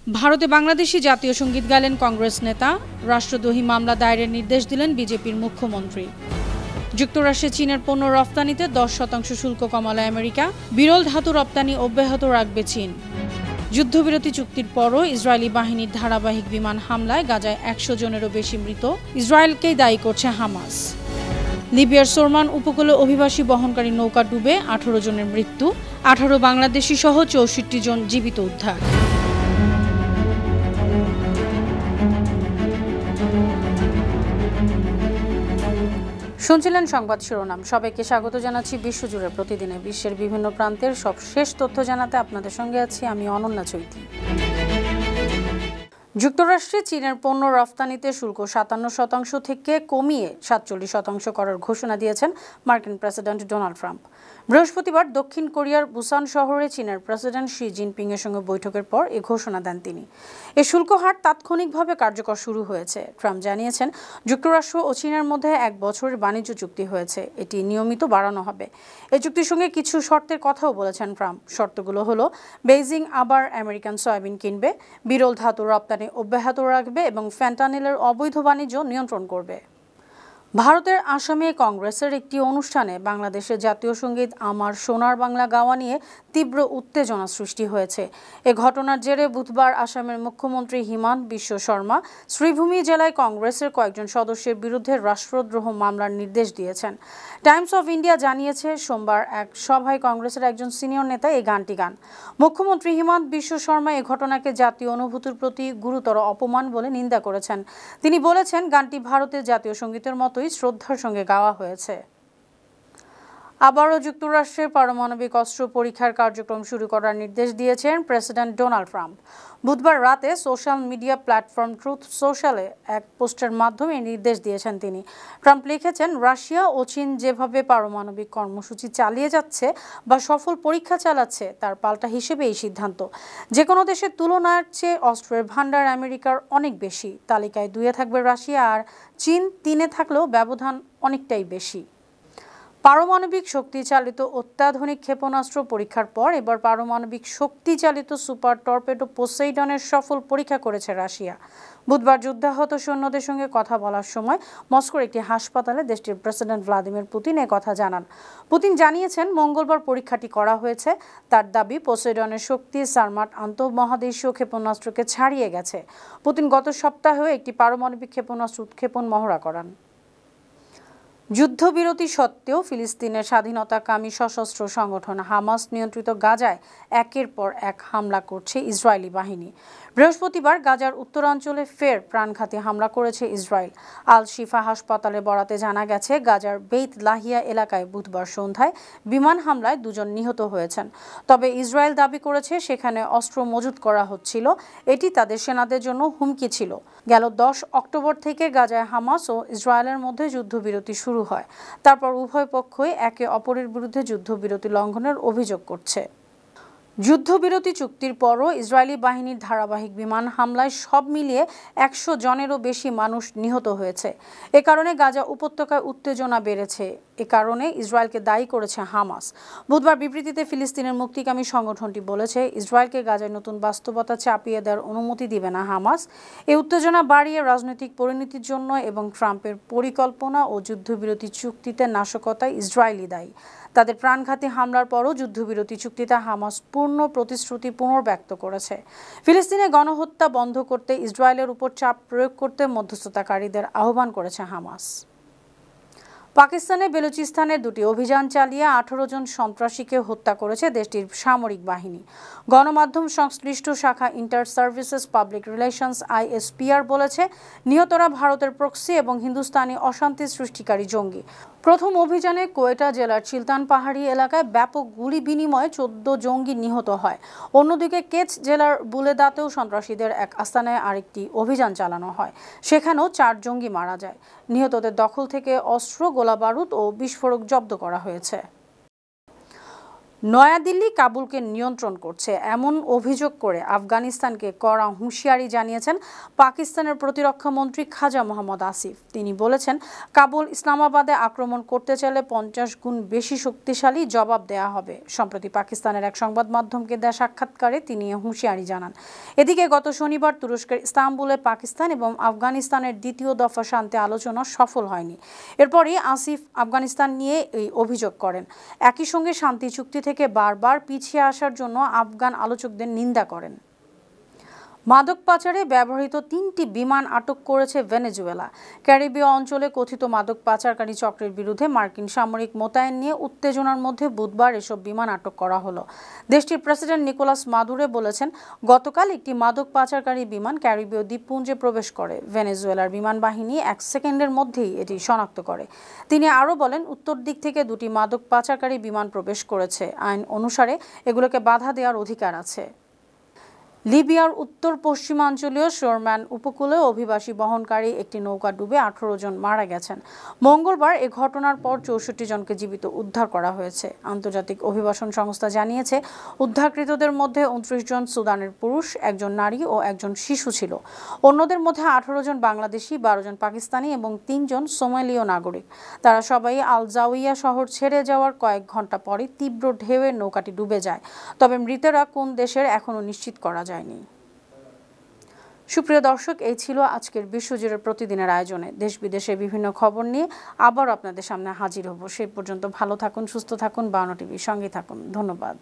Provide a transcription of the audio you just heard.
ভারতে বাংলাদেশি জাতীয় সঙ্গীত গাইলেন কংগ্রেস নেতা। রাষ্ট্রদ্রোহী মামলা দায়েরের নির্দেশ দিলেন বিজেপির মুখ্যমন্ত্রী। যুক্তরাষ্ট্রে চীনের পণ্য রফতানিতে 10% শুল্ক কমালো আমেরিকা। বিরল ধাতু রপ্তানি অব্যাহত রাখবে চীন। যুদ্ধবিরতি চুক্তির পরও ইসরায়েলি বাহিনীর ধারাবাহিক বিমান হামলায় গাজায় 100 জনেরও বেশি মৃত। ইসরায়েলকেই দায়ী করছে হামাস। লিবিয়ার সোরমান উপকূলে অভিবাসী বহনকারী নৌকা ডুবে 18 জনের মৃত্যু। 18 বাংলাদেশি সহ 64 জন জীবিত উদ্ধার। শুনছিলেন সংবাদ শিরোনাম। সবাইকে স্বাগত জানাচ্ছি বিশ্বজুড়ে প্রতিদিনে বিশ্বের বিভিন্ন প্রান্তের সব শেষ তথ্য জানাতে আপনাদের সঙ্গে আছি আমি অনন্যা চৈতি। যুক্তরাষ্ট্রে চীনের পণ্য রফতানিতে শুল্ক 57% থেকে কমিয়ে 47% করার ঘোষণা দিয়েছেন মার্কিন প্রেসিডেন্ট ডোনাল্ড ট্রাম্প। বৃহস্পতিবার দক্ষিণ কোরিয়ার বুসান শহরে চীনের প্রেসিডেন্ট শি জিনপিং এর সঙ্গে বৈঠকের পর এ ঘোষণা দেন তিনি। এই শুল্ক হার তাৎক্ষণিকভাবে কার্যকর শুরু হয়েছে। ট্রাম্প জানিয়েছেন, যুক্তরাষ্ট্র ও চীনের মধ্যে 1 বছরের বাণিজ্য চুক্তি হয়েছে, এটি নিয়মিত বাড়ানো হবে। এই চুক্তির সঙ্গে কিছু শর্তের কথাও বলেছেন ট্রাম্প। শর্তগুলো হলো, বেইজিং আবার আমেরিকান সয়াবিন কিনবে, বিরল ধাতু রপ্তানি অব্যাহত রাখবে এবং ফ্যান্টানিলের অবৈধ বাণিজ্য নিয়ন্ত্রণ করবে। ভারতের আসামে কংগ্রেসের একটি অনুষ্ঠানে বাংলাদেশের জাতীয় সঙ্গীত আমার সোনার বাংলা গাওয়া নিয়ে তীব্র উত্তেজনা সৃষ্টি হয়েছে। এ ঘটনার জেরে বুধবার আসামের মুখ্যমন্ত্রী হিমন্ত বিশ্ব শর্মা শ্রীভূমি জেলায় কংগ্রেসের কয়েকজন সদস্যের বিরুদ্ধে রাষ্ট্রদ্রোহ মামলার নির্দেশ দিয়েছেন। টাইমস অফ ইন্ডিয়া জানিয়েছে, সোমবার এক সভায় কংগ্রেসের একজন সিনিয়র নেতা এই গানটি গান। মুখ্যমন্ত্রী হিমন্ত বিশ্ব শর্মা এ ঘটনাকে জাতীয় অনুভূতির প্রতি গুরুতর অপমান বলে নিন্দা করেছেন। তিনি বলেছেন, গানটি ভারতের জাতীয় সঙ্গীতের মতোই শ্রদ্ধার সঙ্গে গাওয়া হয়েছে। আবারও যুক্তরাষ্ট্রের পারমাণবিক অস্ত্র পরীক্ষার কার্যক্রম শুরু করার নির্দেশ দিয়েছেন প্রেসিডেন্ট ডোনাল্ড ট্রাম্প। বুধবার রাতে সোশ্যাল মিডিয়া প্ল্যাটফর্ম ট্রুথ সোশ্যালে এক পোস্টের মাধ্যমে নির্দেশ দিয়েছেন তিনি। ট্রাম্প লিখেছেন, রাশিয়া ও চীন যেভাবে পারমাণবিক কর্মসূচি চালিয়ে যাচ্ছে বা সফল পরীক্ষা চালাচ্ছে তার পাল্টা হিসেবে এই সিদ্ধান্ত। যে কোনো দেশের তুলনার চেয়ে অস্ত্রের ভান্ডার আমেরিকার অনেক বেশি। তালিকায় 2-এ থাকবে রাশিয়া আর চীন 3-এ থাকলেও ব্যবধান অনেকটাই বেশি। পারমাণবিক শক্তি চালিত অত্যাধুনিক ক্ষেপণাস্ত্র পরীক্ষার পর এবার পারমাণবিক শক্তি চালিত সুপার টর্পেডো পোসেইডনের সফল পরীক্ষা করেছে রাশিয়া। বুধবার যুদ্ধাহত সৈন্যদের সঙ্গে কথা বলার সময় মস্কোর একটি হাসপাতালে দেশটির প্রেসিডেন্ট ভ্লাদিমির পুতিন এ কথা জানান। পুতিন জানিয়েছেন, মঙ্গলবার পরীক্ষাটি করা হয়েছে। তার দাবি, পোসেইডনের শক্তি সারমাট আন্তঃমহাদেশীয় ক্ষেপণাস্ত্রকে ছাড়িয়ে গেছে। পুতিন গত সপ্তাহেও একটি পারমাণবিক ক্ষেপণাস্ত্র উৎক্ষেপণ মহড়া করান। যুদ্ধবিরতি সত্ত্বেও ফিলিস্তিনের স্বাধীনতাকামী সশস্ত্র সংগঠন হামাস নিয়ন্ত্রিত গাজায় একের পর এক হামলা করছে ইসরায়েলি বাহিনী। বৃহস্পতিবার গাজার উত্তরাঞ্চলে ফের প্রাণঘাতী হামলা করেছে ইসরায়েল। আল শিফা হাসপাতালে বরাতে জানা গেছে, গাজার বেইত লাহিয়া এলাকায় বুধবার সন্ধ্যায় বিমান হামলায় 2 জন নিহত হয়েছেন। তবে ইসরায়েল দাবি করেছে সেখানে অস্ত্র মজুত করা হচ্ছিল, এটি তাদের সেনাদের জন্য হুমকি ছিল। গেল 10 অক্টোবর থেকে গাজায় হামাস ও ইসরায়েলের মধ্যে যুদ্ধবিরতি শুরু হয়। তারপর উভয় পক্ষই একে অপরের বিরুদ্ধে যুদ্ধবিরতি লঙ্ঘনের অভিযোগ করছে। যুদ্ধবিরতি চুক্তির পরও ইসরায়েলি বাহিনীর ধারাবাহিক বিমান হামলায় সব মিলিয়ে 100 জনেরও বেশি মানুষ নিহত হয়েছে। এ কারণে গাজা উপত্যকায় উত্তেজনা বেড়েছে। এ কারণে ইসরায়েলকে দায়ী করেছে হামাস। বুধবার বিবৃতিতে ফিলিস্তিনের মুক্তিকামী সংগঠনটি বলেছে, ইসরায়েলকে গাজায় নতুন বাস্তবতা চাপিয়ে দেওয়ার অনুমতি দিবে না হামাস। এই উত্তেজনা বাড়িয়ে রাজনৈতিক পরিণতির জন্য এবং ট্রাম্পের পরিকল্পনা ও যুদ্ধবিরতি চুক্তিতে নাশকতায় ইসরায়েলি দায়ী। তাদের প্রাণঘাতী হামলার পরও যুদ্ধবিরতি চুক্তিতে হামাস পূর্ণ প্রতিশ্রুতি পুনর্ব্যক্ত করেছে। ফিলিস্তিনে গণহত্যা বন্ধ করতে ইসরায়েলের উপর চাপ প্রয়োগ করতে মধ্যস্থতাকারীদের আহ্বান করেছে হামাস। পাকিস্তানের বেলুচিস্তানের 2টি অভিযান চালিয়ে 18 জন সন্ত্রাসীকে হত্যা করেছে দেশটির সামরিক বাহিনী। গণমাধ্যম সংশ্লিষ্ট শাখা inter services public relations ISPR বলেছে, নিহতরা ভারতের প্রক্সি এবং হিন্দুস্তানি অশান্তি সৃষ্টিকারী জঙ্গি। প্রথম অভিযানে কোয়েটা জেলার চিলতান পাহাড়ি এলাকায় ব্যাপক গুলি বিনিময়ে 14 জঙ্গি নিহত হয়। অন্যদিকে কেচ জেলার বুলেদাতেও সন্ত্রাসীদের এক আস্তানায় আরেকটি অভিযান চালানো হয়। সেখানেও 4 জঙ্গি মারা যায়। নিহতদের দখল থেকে অস্ত্র, গোলাবারুদ ও বিস্ফোরক জব্দ করা হয়েছে। নয়াদিল্লি কাবুলকে নিয়ন্ত্রণ করছে এমন অভিযোগ করে আফগানিস্তানকে কড়া হুঁশিয়ারি জানিয়েছেন পাকিস্তানের প্রতিরক্ষা মন্ত্রী খাজা মোহাম্মদ আসিফ। তিনি বলেছেন, কাবুল ইসলামাবাদে আক্রমণ করতে চাইলে 50 গুণ বেশি শক্তিশালী জবাব দেয়া হবে। সম্প্রতি পাকিস্তানের এক সংবাদ মাধ্যমকে দেয়া সাক্ষাৎকারে তিনি হুঁশিয়ারি জানান। এদিকে গত শনিবার তুরস্কের ইস্তাম্বুলে পাকিস্তান এবং আফগানিস্তানের দ্বিতীয় দফা শান্তি আলোচনা সফল হয়নি। এরপরই আসিফ আফগানিস্তান নিয়ে এই অভিযোগ করেন। একই সঙ্গে শান্তি চুক্তি থেকে বারবার পিছিয়ে আসার জন্য আফগান আলোচকদের নিন্দা করেন। মাদক পাচারে ব্যবহৃত 3টি বিমান আটক করেছে ভেনেজুয়েলা। ক্যারিবীয় অঞ্চলে কথিত মাদক পাচারকারী চক্রের বিরুদ্ধে মার্কিন সামরিক মোতায়েন নিয়ে উত্তেজনার মধ্যে বুধবার এসব বিমান আটক করা হলো। দেশটির প্রেসিডেন্ট নিকোলাস মাদুরো বলেছেন, গতকাল একটি মাদক পাচারকারী বিমান ক্যারিবীয় দ্বীপপুঞ্জে প্রবেশ করে। ভেনেজুয়েলার বিমান বাহিনী 1 সেকেন্ডের মধ্যেই এটি শনাক্ত করে। তিনি আরও বলেন, উত্তর দিক থেকে 2টি মাদক পাচারকারী বিমান প্রবেশ করেছে। আইন অনুসারে এগুলোকে বাধা দেওয়ার অধিকার আছে। লিবিয়ার উত্তর পশ্চিমাঞ্চলীয় শোরম্যান উপকূলে অভিবাসী বহনকারী একটি নৌকা ডুবে 18 জন মারা গেছেন। মঙ্গলবার এ ঘটনার পর 64 জনকে জীবিত উদ্ধার করা হয়েছে। আন্তর্জাতিক অভিবাসন সংস্থা জানিয়েছে, উদ্ধারকৃতদের মধ্যে 29 জন সুদানের পুরুষ, 1 জন নারী ও 1 জন শিশু ছিল। অন্যদের মধ্যে 18 জন বাংলাদেশি, 12 জন পাকিস্তানি এবং 3 জন সোমালীয় নাগরিক। তারা সবাই আল জাউইয়া শহর ছেড়ে যাওয়ার কয়েক ঘন্টা পরে তীব্র ঢেউয়ে নৌকাটি ডুবে যায়। তবে মৃতেরা কোন দেশের এখনও নিশ্চিত করা যায়নি। সুপ্রিয় দর্শক, এই ছিল আজকের বিশ্বজুড়ে প্রতিদিনের আয়োজনে। দেশ বিদেশের বিভিন্ন খবর নিয়ে আবার আপনাদের সামনে হাজির হব। সেই পর্যন্ত ভালো থাকুন, সুস্থ থাকুন, 52 টিভির সঙ্গে থাকুন। ধন্যবাদ।